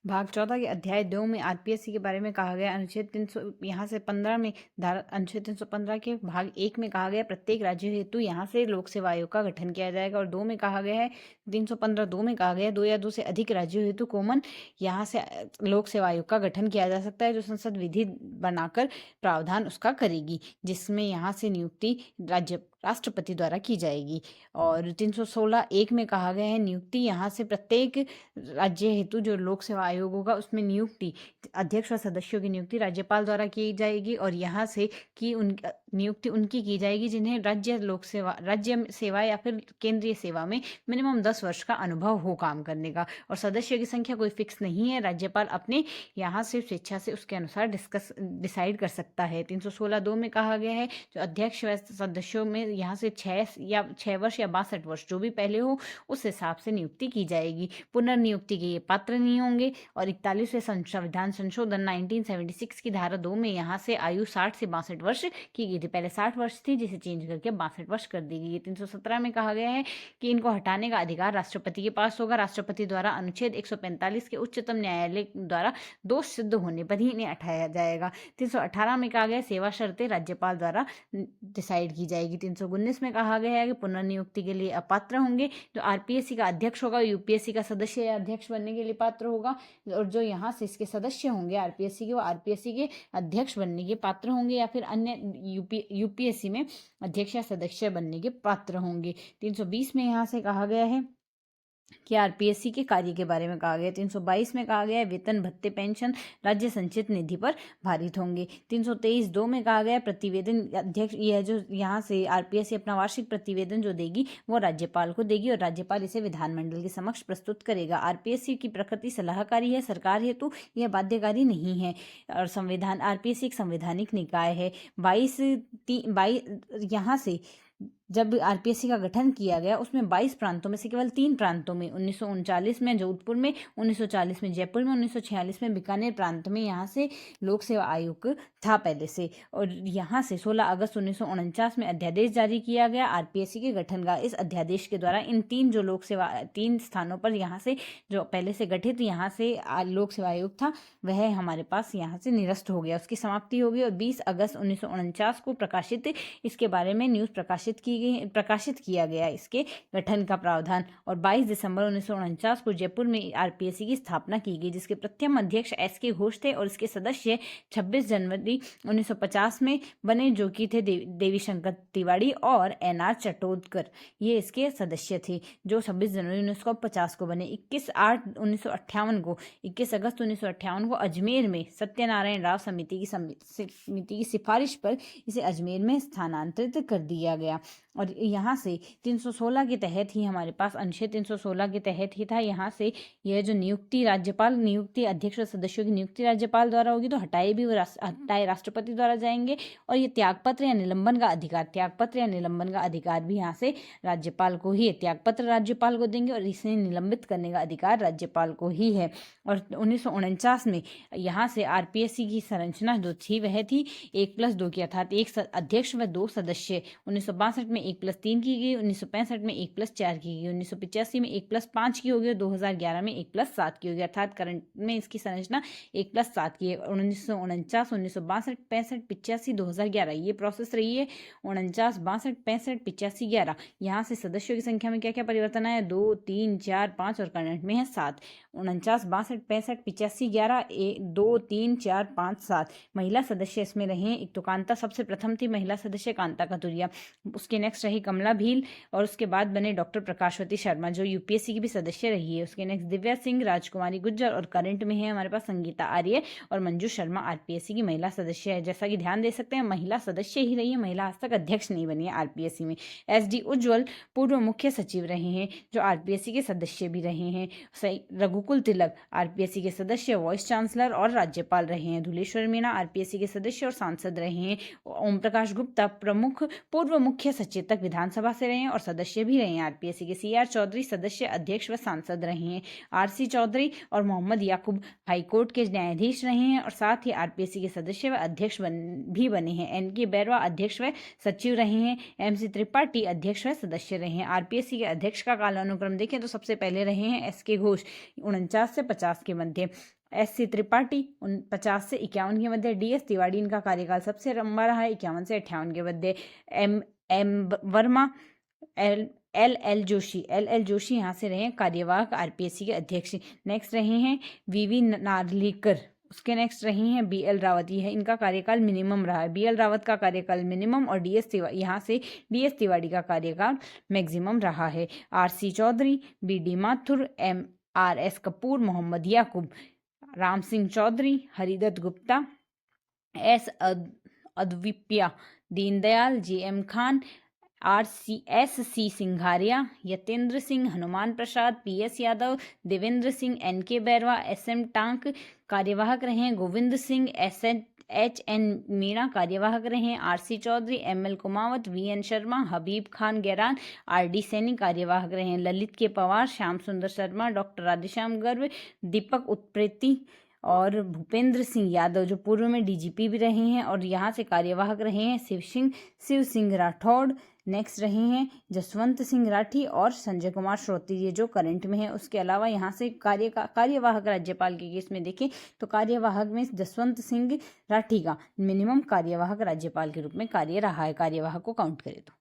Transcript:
भाग 14 के अध्याय 2 में आरपीएससी के बारे में कहा गया। अनुच्छेद 300 यहाँ से 15 में अनुच्छेद 315 के भाग 1 में कहा गया प्रत्येक राज्य हेतु यहाँ से लोक सेवा आयोग का गठन किया जाएगा। और 2 में कहा गया है 315(2) में कहा गया 2 या 2 से अधिक राज्यों हेतु कॉमन यहाँ से लोक सेवा आयोग का गठन किया जा सकता है, जो संसद विधि बनाकर प्रावधान उसका करेगी, जिसमें यहाँ से नियुक्ति राष्ट्रपति द्वारा की जाएगी। और 316(1) में कहा गया है नियुक्ति यहाँ से प्रत्येक राज्य हेतु जो लोक सेवा आयोग होगा उसमें नियुक्ति अध्यक्ष व सदस्यों की नियुक्ति राज्यपाल द्वारा की जाएगी। और यहाँ से नियुक्ति उनकी की जाएगी जिन्हें राज्य सेवा या फिर केंद्रीय सेवा में मिनिमम 10 वर्ष का अनुभव हो काम करने का। और सदस्यों की संख्या कोई फिक्स नहीं है, राज्यपाल अपने यहाँ से स्वेच्छा से उसके अनुसार डिसाइड कर सकता है। 316(2) में कहा गया है जो अध्यक्ष व सदस्यों में यहाँ से 6 वर्ष या 62 वर्ष जो भी पहले हो उस हिसाब से नियुक्ति की जाएगी। पुनर्नियुक्ति के ये पात्र नहीं होंगे। और 41वें संविधान संशोधन 1976 की धारा 2 में यहाँ से आयु 60 से 62 वर्ष की गई थी। पहले 60 वर्ष थी जिसे चेंज करके 62 वर्ष कर दी गई है। 317 में कहा गया है कि इनको हटाने का अधिकार राष्ट्रपति के पास होगा। राष्ट्रपति द्वारा अनुच्छेद 145 के उच्चतम न्यायालय द्वारा दोष सिद्ध होने पर ही इन्हें हटाया जाएगा। 318 में कहा गया सेवा शर्तें राज्यपाल द्वारा डिसाइड की जाएगी। 319 में कहा गया है कि पुनर्नियुक्ति के लिए अपात्र होंगे जो आरपीएससी का अध्यक्ष होगा, यूपीएससी का सदस्य या अध्यक्ष बनने के लिए पात्र होगा। और जो यहाँ से इसके सदस्य होंगे आरपीएससी के, वो आरपीएससी के अध्यक्ष बनने के पात्र होंगे या फिर अन्य यूपीएससी में अध्यक्ष या सदस्य बनने के पात्र होंगे। 320 में यहाँ से कहा गया है कि आरपीएससी के कार्य के बारे में कहा गया। 322 में कहा गया है वेतन भत्ते पेंशन राज्य संचित निधि पर भारित होंगे। 323(2) में कहा गया प्रतिवेदन अध्यक्ष यह जो यहाँ से आरपीएससी अपना वार्षिक प्रतिवेदन जो देगी वो राज्यपाल को देगी और राज्यपाल इसे विधानमंडल के समक्ष प्रस्तुत करेगा। आरपीएससी की प्रकृति सलाहकारी है, सरकार हेतु यह बाध्यकारी नहीं है। और संविधान आरपीएससी एक संवैधानिक निकाय है। 22 यहाँ से जब आरपीएससी का गठन किया गया उसमें 22 प्रांतों में से केवल 3 प्रांतों में 1939 में जोधपुर में, 1940 में जयपुर में, 1946 में बीकानेर प्रांत में यहाँ से लोक सेवा आयोग था पहले से। और यहाँ से 16 अगस्त 1949 में अध्यादेश जारी किया गया आरपीएससी के गठन का। इस अध्यादेश के द्वारा इन 3 स्थानों पर यहाँ से जो पहले से गठित यहाँ से लोक सेवा आयोग था वह हमारे पास यहाँ से निरस्त हो गया, उसकी समाप्ति हो गई। और 20 अगस्त 1949 को प्रकाशित इसके बारे में न्यूज़ प्रकाशित किया गया इसके गठन का प्रावधान। और 22 दिसंबर 1949 को जयपुर में आरपीएससी की स्थापना की गई जिसके प्रथम अध्यक्ष एस.के. घोष थे और इसके सदस्य 26 जनवरी 1950 में बने जो कि थे देवी शंकर तिवारी और एन.आर. चटोदकर, ये इसके सदस्य थे जो 26 जनवरी 1950 को बने। 21 अगस्त 1958 को अजमेर में सत्यनारायण राव समिति की सिफारिश पर इसे अजमेर में स्थानांतरित कर दिया गया। और यहाँ से 316 के तहत ही हमारे पास अनुच्छेद 316 के तहत ही था। यहाँ से यह जो नियुक्ति अध्यक्ष और सदस्यों की नियुक्ति राज्यपाल द्वारा होगी तो हटाए राष्ट्रपति द्वारा जाएंगे। और ये त्यागपत्र या निलंबन का अधिकार भी यहाँ से राज्यपाल को ही है। त्यागपत्र राज्यपाल को देंगे और इसे निलंबित करने का अधिकार राज्यपाल को ही है। और 1949 में यहाँ से आरपीएससी की संरचना जो थी वह थी 1+2 की, अर्थात 1 अध्यक्ष व 2 सदस्य। 1962 में 1+3 की गई, 1965 में 1+4 की गई, 1985 में 1+5 की होगी और 2011 में 1+7 की होगी, अर्थात करंट में इसकी संरचना 1+7 की है। 1949, 1962, 65, 85, 2011 ये प्रोसेस रही है। 49, 62, 65, 85, 11 यहाँ से सदस्यों की संख्या में क्या क्या परिवर्तन आया 2, 3, 4, 5 और करंट में है 7। 49, 62, 65, 85, 11 2, 3, 4, 5, 7 महिला सदस्य इसमें रहे हैं। एक तो कांता सबसे प्रथम थी महिला सदस्य कांता कतुरिया, उसके नेक्स्ट रही कमला भील और उसके बाद बने डॉक्टर प्रकाशवती शर्मा जो यूपीएससी की भी सदस्य रही है। उसके नेक्स्ट दिव्या सिंह, राजकुमारी गुज्जर और करंट में है हमारे पास संगीता आर्य और मंजू शर्मा आरपीएससी की महिला सदस्य है। जैसा कि ध्यान दे सकते हैं महिला सदस्य ही रही है, महिला आज तक अध्यक्ष नहीं बनी है आरपीएससी में। एस.डी. उज्ज्वल पूर्व मुख्य सचिव रहे हैं जो आरपीएससी के सदस्य भी रहे हैं। रघुकुल तिलक आरपीएससी के सदस्य, वाइस चांसलर और राज्यपाल रहे हैं। धुलेश्वर मीणा आरपीएससी के सदस्य और सांसद रहे हैं। ओम प्रकाश गुप्ता पूर्व मुख्य सचेतक विधानसभा से रहे हैं और सदस्य भी रहे हैं आरपीएससी के। सी.आर. चौधरी सदस्य, अध्यक्ष व सांसद रहे हैं। आर.सी. चौधरी और मोहम्मद याकूब हाईकोर्ट के न्यायाधीश रहे हैं और साथ ही आरपीएससी के सदस्य व अध्यक्ष भी बने हैं। एन.के. बैरवा अध्यक्ष व सचिव रहे हैं। एम.सी. त्रिपाठी अध्यक्ष व सदस्य रहे हैं। आरपीएससी के अध्यक्ष का कालानुक्रम देखें तो सबसे पहले रहे हैं एस.के. घोष 49 से 50 के मध्य। एस.सी. त्रिपाठी 50 से 51 के मध्य। डी.एस. तिवारी, इनका कार्यकाल सबसे लंबा रहा है, 51 से 58 के मध्य। M Verma, L L Joshi यहाँ से रहे कार्यवाहक आरपीएससी के अध्यक्ष। नेक्स्ट रहे हैं वीवी नार्लिकर, उसके नेक्स्ट रही हैं बी.एल. रावत, यह इनका कार्यकाल मिनिमम रहा है। बी.एल. रावत का कार्यकाल मिनिमम और यहाँ से डी.एस. तिवारी का कार्यकाल मैक्सिमम रहा है। R C. Chaudhary, B D. Mathur, M R S. Kapoor, Mohammad Yakub, Ram Singh Chaudhary, Haridatt Gupta, S. अद्विपया, Deendayal, J M. Khan, S C. Singharia, Yatendra Singh, Hanuman Prasad, P S. Yadav, Devendra Singh, N K. Bairwa, S M. Tank कार्यवाहक रहे। गोविंद सिंह, एच.एन. मीणा कार्यवाहक रहे। R C. Chaudhary, M L. Kumawat, V N. Sharma, Habib Khan Gairan, R D. Saini कार्यवाहक रहे। ललित के पवार, श्याम सुंदर शर्मा, डॉक्टर राधेश्याम गर्ग, दीपक उत्प्रेती और भूपेंद्र सिंह यादव, जो पूर्व में डीजीपी भी रहे हैं और यहाँ से कार्यवाहक रहे हैं। शिव सिंह राठौड़, नेक्स्ट रहे हैं जसवंत सिंह राठी और संजय कुमार श्रोती, ये जो करंट में है। उसके अलावा यहाँ से कार्यवाहक राज्यपाल के केस में देखें तो कार्यवाहक में जसवंत सिंह राठी का मिनिमम कार्यवाहक राज्यपाल के रूप में कार्य रहा है, कार्यवाहक को काउंट करें तो।